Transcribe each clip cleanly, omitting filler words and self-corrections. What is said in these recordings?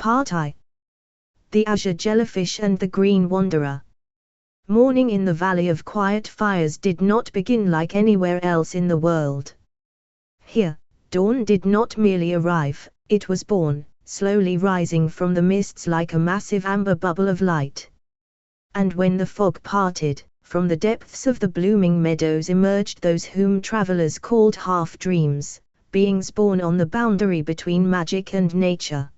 Part I. The Azure Jellyfish and the Green Wanderer. Morning in the Valley of Quiet Fires did not begin like anywhere else in the world. Here, dawn did not merely arrive, it was born, slowly rising from the mists like a massive amber bubble of light. And when the fog parted, from the depths of the blooming meadows emerged those whom travelers called half-dreams, beings born on the boundary between magic and nature.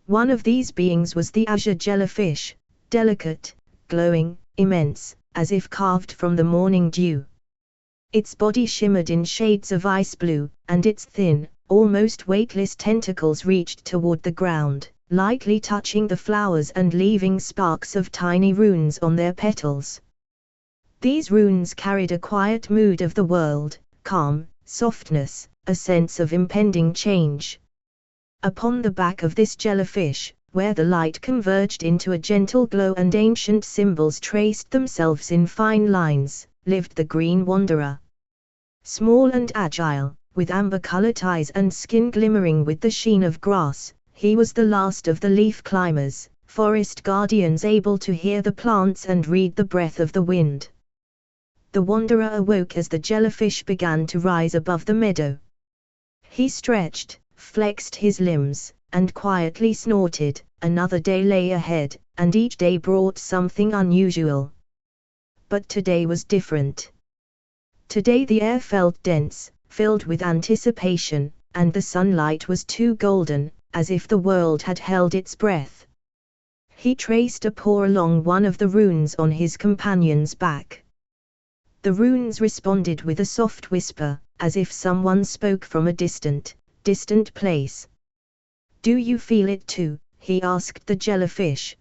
One of these beings was the Azure Jellyfish, delicate, glowing, immense, as if carved from the morning dew. Its body shimmered in shades of ice blue, and its thin, almost weightless tentacles reached toward the ground, lightly touching the flowers and leaving sparks of tiny runes on their petals. These runes carried a quiet mood of the world, calm, softness, a sense of impending change. Upon the back of this jellyfish, where the light converged into a gentle glow and ancient symbols traced themselves in fine lines, lived the Green Wanderer. Small and agile, with amber-colored eyes and skin glimmering with the sheen of grass, he was the last of the leaf climbers, forest guardians able to hear the plants and read the breath of the wind. The wanderer awoke as the jellyfish began to rise above the meadow. He stretched, flexed his limbs, and quietly snorted. Another day lay ahead, and each day brought something unusual. But today was different. Today the air felt dense, filled with anticipation, and the sunlight was too golden, as if the world had held its breath. He traced a paw along one of the runes on his companion's back. The runes responded with a soft whisper, as if someone spoke from a distant place. "Do you feel it too?" he asked the jellyfish.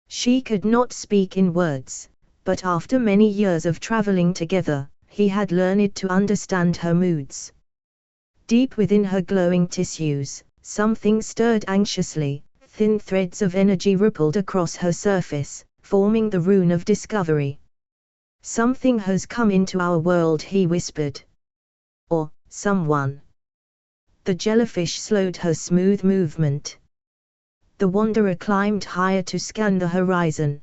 She could not speak in words, but after many years of traveling together, he had learned to understand her moods. Deep within her glowing tissues, something stirred anxiously, thin threads of energy rippled across her surface, forming the rune of discovery. "Something has come into our world," he whispered. "Or, someone." The jellyfish slowed her smooth movement. The wanderer climbed higher to scan the horizon.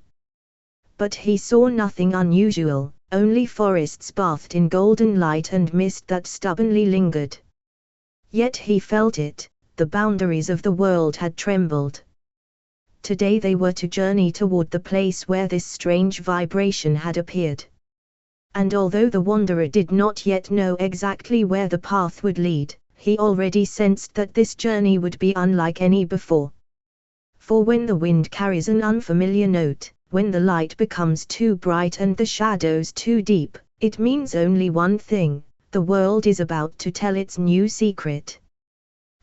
But he saw nothing unusual, only forests bathed in golden light and mist that stubbornly lingered. Yet he felt it, the boundaries of the world had trembled. Today they were to journey toward the place where this strange vibration had appeared. And although the wanderer did not yet know exactly where the path would lead, he already sensed that this journey would be unlike any before. For when the wind carries an unfamiliar note, when the light becomes too bright and the shadows too deep, it means only one thing: the world is about to tell its new secret.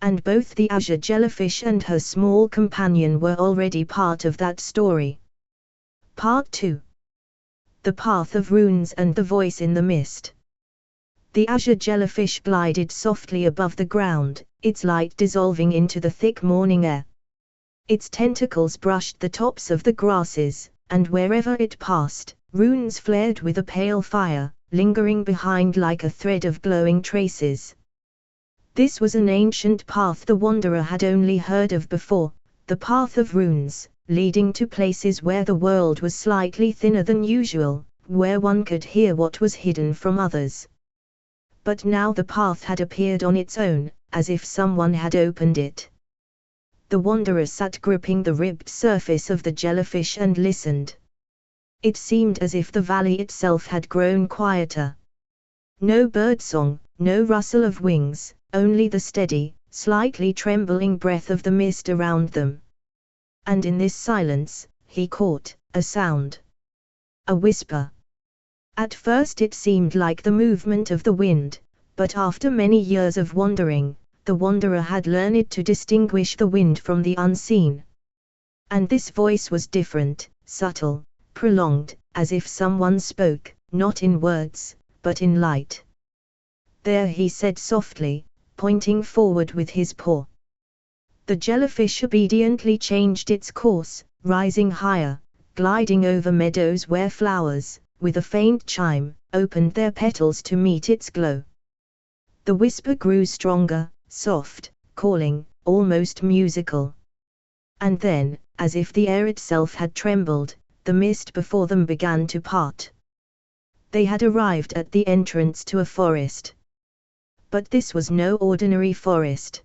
And both the Azure Jellyfish and her small companion were already part of that story. Part II. The Path of Runes and the Voice in the Mist. The Azure Jellyfish glided softly above the ground, its light dissolving into the thick morning air. Its tentacles brushed the tops of the grasses, and wherever it passed, runes flared with a pale fire, lingering behind like a thread of glowing traces. This was an ancient path the wanderer had only heard of before, the path of runes, leading to places where the world was slightly thinner than usual, where one could hear what was hidden from others. But now the path had appeared on its own, as if someone had opened it. The wanderer sat gripping the ribbed surface of the jellyfish and listened. It seemed as if the valley itself had grown quieter. No birdsong, no rustle of wings, only the steady, slightly trembling breath of the mist around them. And in this silence, he caught a sound. A whisper. At first it seemed like the movement of the wind, but after many years of wandering, the wanderer had learned to distinguish the wind from the unseen. And this voice was different, subtle, prolonged, as if someone spoke, not in words, but in light. "There," he said softly, pointing forward with his paw. The jellyfish obediently changed its course, rising higher, gliding over meadows where flowers, with a faint chime, opened their petals to meet its glow. The whisper grew stronger, soft, calling, almost musical. And then, as if the air itself had trembled, the mist before them began to part. They had arrived at the entrance to a forest. But this was no ordinary forest.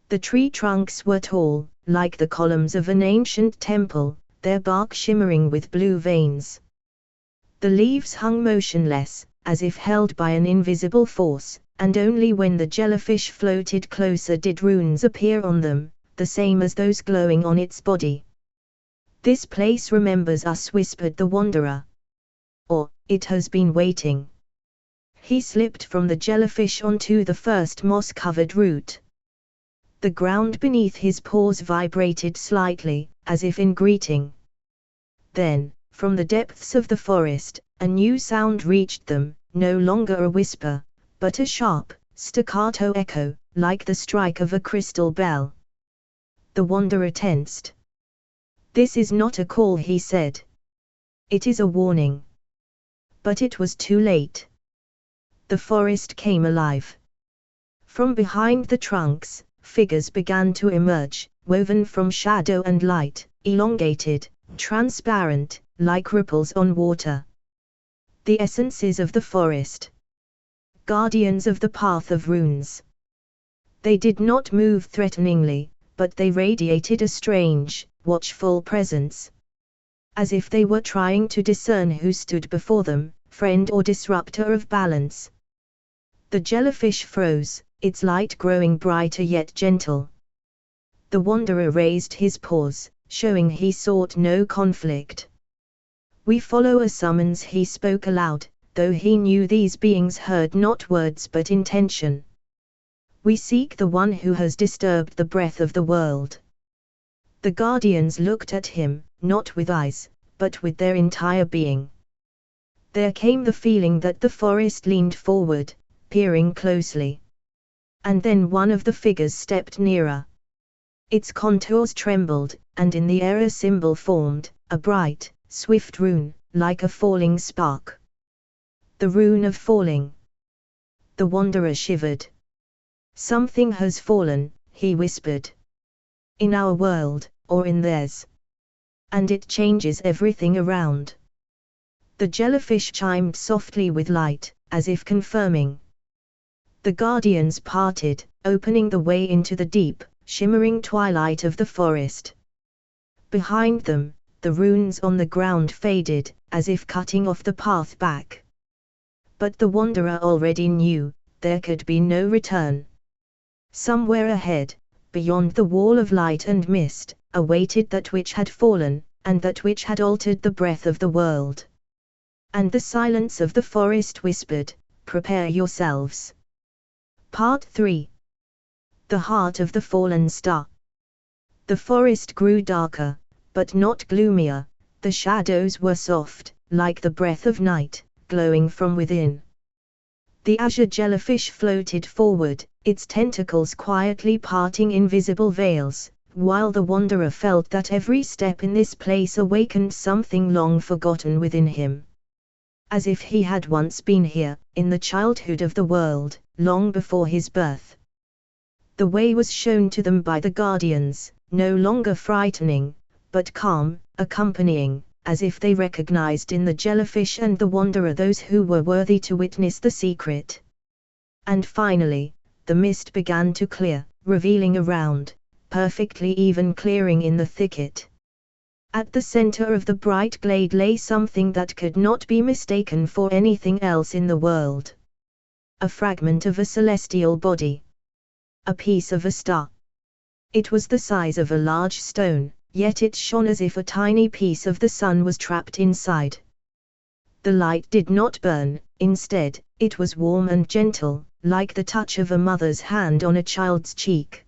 The tree trunks were tall, like the columns of an ancient temple, their bark shimmering with blue veins. The leaves hung motionless, as if held by an invisible force, and only when the jellyfish floated closer did runes appear on them, the same as those glowing on its body. "This place remembers us," whispered the wanderer. "Or, it has been waiting." He slipped from the jellyfish onto the first moss-covered root. The ground beneath his paws vibrated slightly, as if in greeting. Then, from the depths of the forest, a new sound reached them, no longer a whisper, but a sharp, staccato echo, like the strike of a crystal bell. The wanderer tensed. "This is not a call," he said. "It is a warning." But it was too late. The forest came alive. From behind the trunks, figures began to emerge, woven from shadow and light, elongated, transparent, like ripples on water. The essences of the forest. Guardians of the path of runes. They did not move threateningly, but they radiated a strange, watchful presence. As if they were trying to discern who stood before them, friend or disruptor of balance. The jellyfish froze, its light growing brighter yet gentle. The wanderer raised his paws, showing he sought no conflict. "We follow a summons," he spoke aloud, though he knew these beings heard not words but intention. "We seek the one who has disturbed the breath of the world." The guardians looked at him, not with eyes, but with their entire being. There came the feeling that the forest leaned forward, peering closely. And then one of the figures stepped nearer. Its contours trembled, and in the air a symbol formed, a bright, swift rune, like a falling spark. The rune of falling. The wanderer shivered. "Something has fallen," he whispered. "In our world, or in theirs. And it changes everything around." The jellyfish chimed softly with light, as if confirming. The guardians parted, opening the way into the deep, shimmering twilight of the forest. Behind them, the runes on the ground faded, as if cutting off the path back. But the wanderer already knew, there could be no return. Somewhere ahead, beyond the wall of light and mist, awaited that which had fallen, and that which had altered the breath of the world. And the silence of the forest whispered, "Prepare yourselves." Part 3. The Heart of the Fallen Star. The forest grew darker, but not gloomier. The shadows were soft, like the breath of night, glowing from within. The azure jellyfish floated forward, its tentacles quietly parting invisible veils, while the wanderer felt that every step in this place awakened something long forgotten within him. As if he had once been here, in the childhood of the world, long before his birth. The way was shown to them by the guardians, no longer frightening, but calm, accompanying, as if they recognized in the jellyfish and the wanderer those who were worthy to witness the secret. And finally, the mist began to clear, revealing around, perfectly even clearing in the thicket. At the center of the bright glade lay something that could not be mistaken for anything else in the world. A fragment of a celestial body. A piece of a star. It was the size of a large stone, yet it shone as if a tiny piece of the sun was trapped inside. The light did not burn, instead, it was warm and gentle, like the touch of a mother's hand on a child's cheek.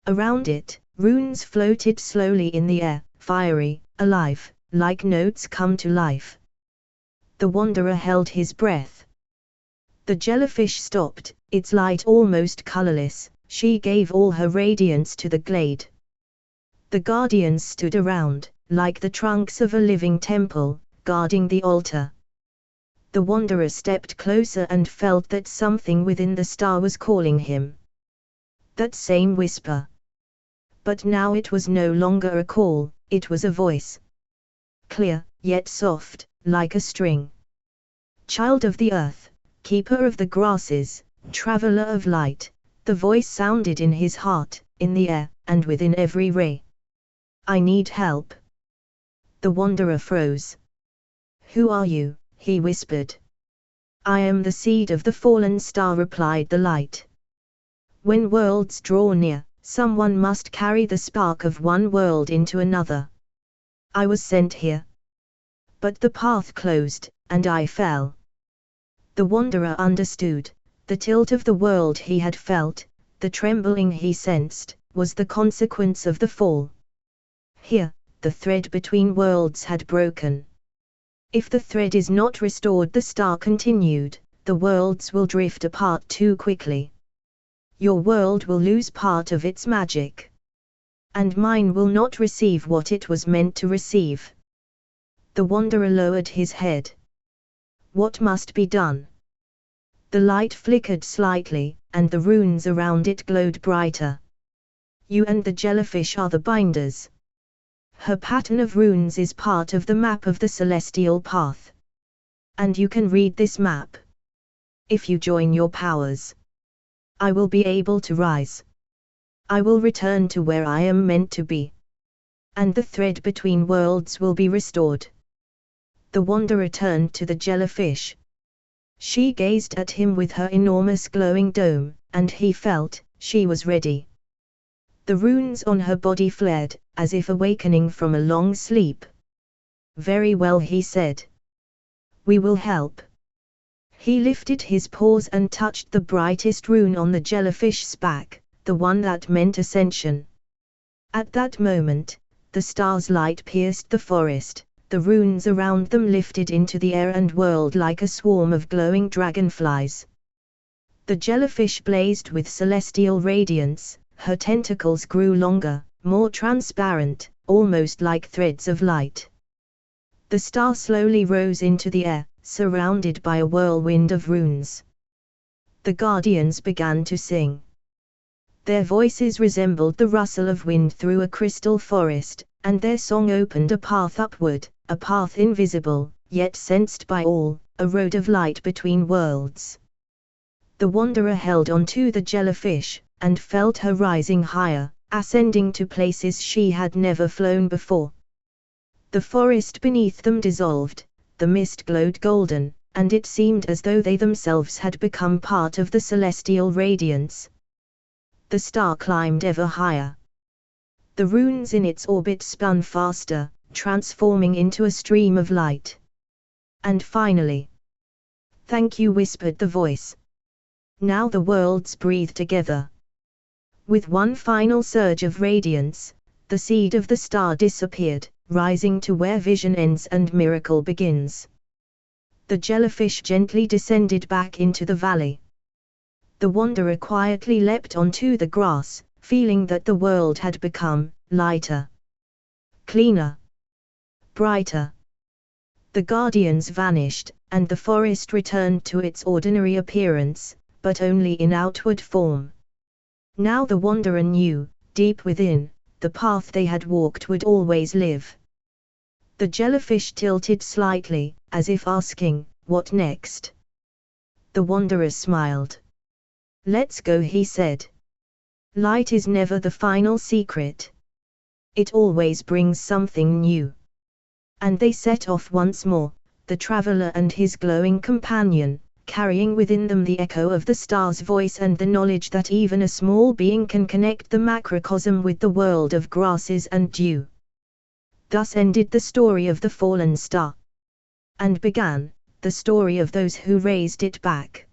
Around it, runes floated slowly in the air, fiery, alive, like notes come to life. The wanderer held his breath. The jellyfish stopped, its light almost colorless. She gave all her radiance to the glade. The guardians stood around, like the trunks of a living temple, guarding the altar. The wanderer stepped closer and felt that something within the star was calling him. That same whisper. But now it was no longer a call, it was a voice. Clear, yet soft, like a string. Child of the earth, keeper of the grasses, traveler of light, the voice sounded in his heart, in the air, and within every ray. I need help. The wanderer froze. Who are you? He whispered. I am the seed of the fallen star, replied the light. When worlds draw near, someone must carry the spark of one world into another. I was sent here. But the path closed, and I fell. The wanderer understood. The tilt of the world he had felt, the trembling he sensed, was the consequence of the fall. Here, the thread between worlds had broken. If the thread is not restored, the star continued, the worlds will drift apart too quickly. Your world will lose part of its magic. And mine will not receive what it was meant to receive. The wanderer lowered his head. What must be done? The light flickered slightly, and the runes around it glowed brighter. You and the jellyfish are the binders. Her pattern of runes is part of the map of the celestial path. And you can read this map. If you join your powers, I will be able to rise. I will return to where I am meant to be. And the thread between worlds will be restored. The wanderer turned to the jellyfish. She gazed at him with her enormous glowing dome, and he felt, she was ready. The runes on her body flared, as if awakening from a long sleep. Very well, he said. We will help. He lifted his paws and touched the brightest rune on the jellyfish's back, the one that meant ascension. At that moment, the star's light pierced the forest, the runes around them lifted into the air and whirled like a swarm of glowing dragonflies. The jellyfish blazed with celestial radiance, her tentacles grew longer, more transparent, almost like threads of light. The star slowly rose into the air, surrounded by a whirlwind of runes. The guardians began to sing. Their voices resembled the rustle of wind through a crystal forest, and their song opened a path upward, a path invisible, yet sensed by all, a road of light between worlds. The wanderer held on to the jellyfish, and felt her rising higher, ascending to places she had never flown before. The forest beneath them dissolved, the mist glowed golden, and it seemed as though they themselves had become part of the celestial radiance. The star climbed ever higher. The runes in its orbit spun faster, transforming into a stream of light. And finally, "Thank you," whispered the voice. Now the worlds breathed together. With one final surge of radiance, the seed of the star disappeared, rising to where vision ends and miracle begins. The jellyfish gently descended back into the valley. The wanderer quietly leapt onto the grass, feeling that the world had become lighter, cleaner, brighter. The guardians vanished, and the forest returned to its ordinary appearance, but only in outward form. Now the wanderer knew, deep within, the path they had walked would always live. The jellyfish tilted slightly, as if asking, "What next?" The wanderer smiled. "Let's go," he said. "Light is never the final secret. It always brings something new." And they set off once more, the traveler and his glowing companion, carrying within them the echo of the star's voice and the knowledge that even a small being can connect the macrocosm with the world of grasses and dew. Thus ended the story of the fallen star. And began the story of those who raised it back.